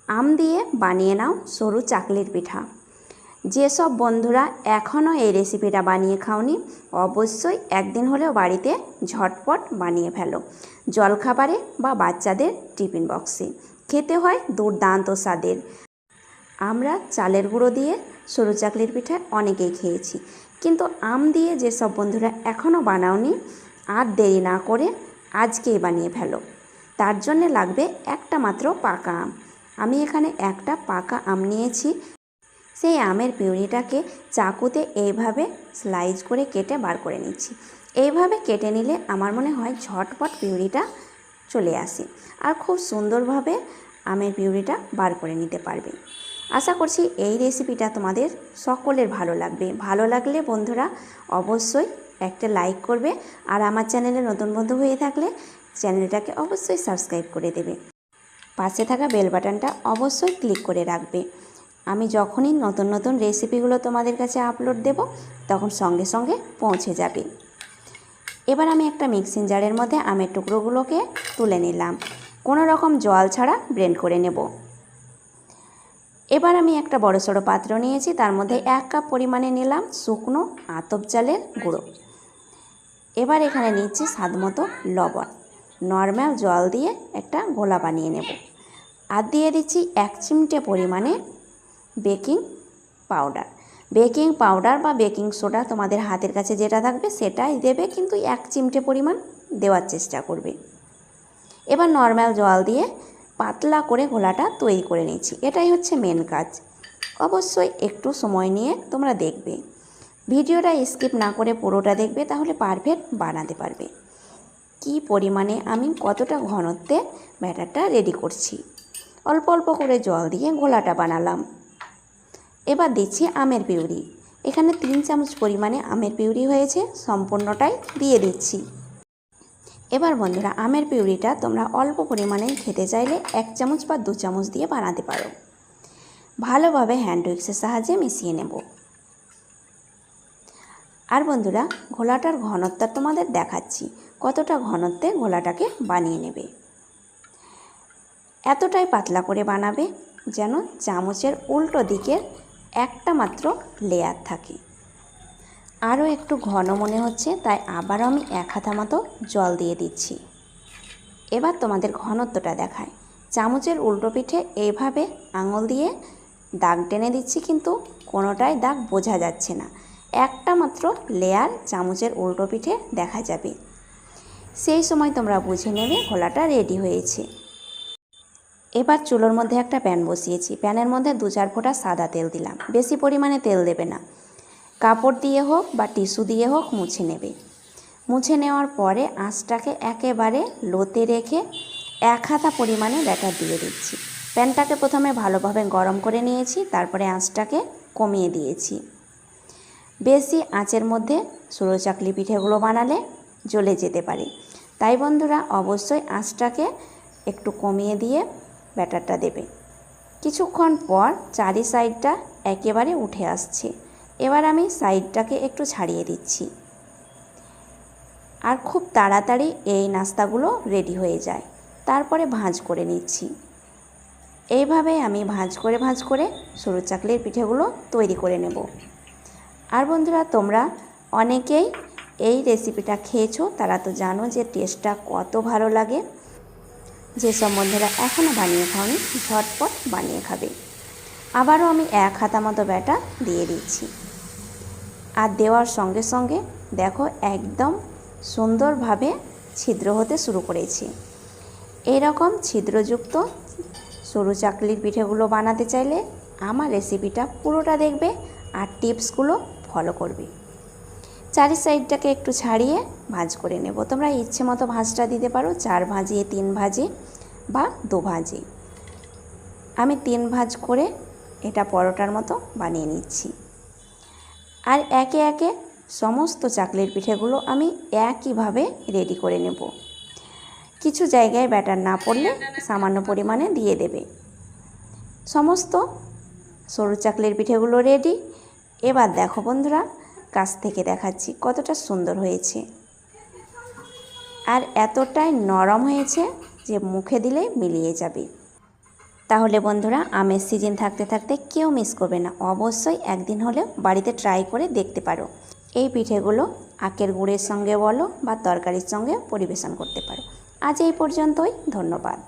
আম দিয়ে বানিয়ে নাও সরু চাকলির পিঠা। যেসব বন্ধুরা এখনও এই রেসিপিটা বানিয়ে খাওনি, অবশ্যই একদিন হলেও বাড়িতে ঝটপট বানিয়ে ফেলো। জলখাবারে বা বাচ্চাদের টিফিন বক্সে খেতে হয় দুর্দান্ত স্বাদের। আমরা চালের গুঁড়ো দিয়ে সরু চাকলির পিঠা অনেকেই খেয়েছি, কিন্তু আম দিয়ে যেসব বন্ধুরা এখনও বানাওনি, আর দেরি না করে আজকেই বানিয়ে ফেলো। তার জন্য লাগবে একটা মাত্র পাকা আম। আমি এখানে একটা পাকা আম নিয়েছি। সেই আমের পিউরিটাকে চাকুতে এইভাবে স্লাইস করে কেটে বার করে নিচ্ছি। এইভাবে কেটে নিলে আমার মনে হয় ঝটপট পিউরিটা চলে আসে আর খুব সুন্দরভাবে আমের পিউরিটা বার করে নিতে পারবে। আশা করছি এই রেসিপিটা তোমাদের সকলের ভালো লাগবে। ভালো লাগলে বন্ধুরা অবশ্যই একটা লাইক করবে, আর আমার চ্যানেলে নতুন বন্ধু হয়ে থাকলে চ্যানেলটাকে অবশ্যই সাবস্ক্রাইব করে দেবে। পাশে থাকা বেল বাটনটা অবশ্যই ক্লিক করে রাখবে। আমি যখনই নতুন নতুন রেসিপিগুলো তোমাদের কাছে আপলোড দেব, তখন সঙ্গে সঙ্গে পৌঁছে যাবে। এবার আমি একটা মিক্সিং জারের মধ্যে আমের টুকরোগুলোকে তুলে নিলাম। কোনো রকম জল ছাড়া ব্লেন্ড করে নেব। এবার আমি একটা বড় সড়ো পাত্র নিয়েছি, তার মধ্যে 1 কাপ পরিমাণে নিলাম শুকনো আতপ চালের গুঁড়ো। এবার এখানে নিচ্ছি স্বাদ মতো লবণ। নর্মাল জল দিয়ে একটা গোলা বানিয়ে নেব। আর দিয়ে দিচ্ছি 1 চিমটে পরিমাণে বেকিং পাউডার। বেকিং পাউডার বা বেকিং সোডা তোমাদের হাতের কাছে যেটা থাকবে সেটাই দেবে, কিন্তু 1 চিমটে পরিমাণ দেওয়ার চেষ্টা করবে। এবার নর্মাল জল দিয়ে পাতলা করে গোলাটা তৈরি করে নিচ্ছি। এটাই হচ্ছে মেন কাজ। অবশ্যই একটু সময় নিয়ে তোমরা দেখবে, ভিডিওটা স্কিপ না করে পুরোটা দেখবে, তাহলে পারফেক্ট বানাতে পারবে। কি পরিমাণে আমি কতটা ঘনত্বে ব্যাটারটা রেডি করছি। অল্প অল্প করে জল দিয়ে গোলাটা বানালাম। এবার দিচ্ছি আমের পিউরি। এখানে 3 চামচ পরিমাণে আমের পিউরি হয়েছে, সম্পূর্ণটাই দিয়ে দিচ্ছি। এবার বন্ধুরা আমের পিউরিটা তোমরা অল্প পরিমাণে খেতে চাইলে 1 চামচ বা 2 চামচ দিয়ে বানাতে পারো। ভালোভাবে হ্যান্ড উইক্সের সাহায্যে মিশিয়ে নেব। আর বন্ধুরা ঘোলাটার ঘনত্ব তোমাদের দেখাচ্ছি, কতটা ঘনত্বে ঘোলাটাকে বানিয়ে নেবে। এতটাই পাতলা করে বানাবে যেন চামচের উল্টো দিকের একটা মাত্র লেয়ার থাকে। আরও একটু ঘন মনে হচ্ছে, তাই আবারও আমি 1 হাতা মতো জল দিয়ে দিচ্ছি। এবার তোমাদের ঘনত্বটা দেখায়। চামচের উল্টো পিঠে এইভাবে আঙুল দিয়ে দাগ টেনে দিচ্ছি, কিন্তু কোনোটাই দাগ বোঝা যাচ্ছে না। একটা মাত্র লেয়ার চামচের উল্টো পিঠে দেখা যাবে। সেই সময় তোমরা বুঝে নেবে ঘোলাটা রেডি হয়েছে। এবার চুলোর মধ্যে একটা প্যান বসিয়েছি। প্যানের মধ্যে 2-4 ফোঁটা সাদা তেল দিলাম। বেশি পরিমাণে তেল দেবে না। কাপড় দিয়ে হোক বা টিস্যু দিয়ে হোক মুছে নেবে। মুছে নেওয়ার পরে আঁচটাকে একেবারে লোতে রেখে 1 হাতা পরিমাণে ব্যাটার দিয়ে দিচ্ছি। প্যানটাকে প্রথমে ভালোভাবে গরম করে নিয়েছি, তারপরে আঁচটাকে কমিয়ে দিয়েছি। বেশি আঁচের মধ্যে সরু চাকলি পিঠেগুলো বানালে জ্বলে যেতে পারে, তাই বন্ধুরা অবশ্যই আঁচটাকে একটু কমিয়ে দিয়ে ব্যাটারটা দেবে। কিছুক্ষণ পর চারি সাইডটা একেবারে উঠে আসছে। এবার আমি সাইডটাকে একটু ছাড়িয়ে দিচ্ছি। আর খুব তাড়াতাড়ি এই নাস্তাগুলো রেডি হয়ে যায়। তারপরে ভাঁজ করে নিচ্ছি। এইভাবে আমি ভাঁজ করে সরু চাকলির পিঠেগুলো তৈরি করে নেব। আর বন্ধুরা তোমরা অনেকেই এই রেসিপিটা খেয়েছো, তারা তো জানো যে টেস্টটা কত ভালো লাগে। যেসব বন্ধুরা এখনও বানিয়ে খাওনি, ঝটপট বানিয়ে খাবে। আবারও আমি 1 হাতা মতো ব্যাটার দিয়ে দিচ্ছি। আর দেওয়ার সঙ্গে সঙ্গে দেখো একদম সুন্দরভাবে ছিদ্র হতে শুরু করেছে। এরকম ছিদ্রযুক্ত সরু চাকলির পিঠেগুলো বানাতে চাইলে আমার রেসিপিটা পুরোটা দেখবে আর টিপসগুলো ফলো করবে। চারি সাইডটাকে একটু ছাড়িয়ে ভাঁজ করে নেব। তোমরা ইচ্ছে মতো ভাঁজটা দিতে পারো, 4 ভাঁজে, 3 ভাঁজে বা 2 ভাঁজে। আমি 3 ভাঁজ করে এটা পরোটার মতো বানিয়ে নিচ্ছি। আর একে একে সমস্ত চাকলির পিঠেগুলো আমি একইভাবে রেডি করে নেব। কিছু জায়গায় ব্যাটার না পড়লে সামান্য পরিমাণে দিয়ে দেবে। সমস্ত সরু চাকলির পিঠেগুলো রেডি। এবার দেখো বন্ধুরা, কাছ থেকে দেখাচ্ছি কতটা সুন্দর হয়েছে। আর এতটাই নরম হয়েছে যে মুখে দিলে মিলিয়ে যাবে। তাহলে বন্ধুরা, আমের সিজন থাকতে থাকতে কেউ মিস করবে না, অবশ্যই একদিন হলেও বাড়িতে ট্রাই করে দেখতে পারো। এই পিঠেগুলো আখের গুড়ের সঙ্গে বলো বা তরকারির সঙ্গে পরিবেশন করতে পারো। আজ এই পর্যন্তই, ধন্যবাদ।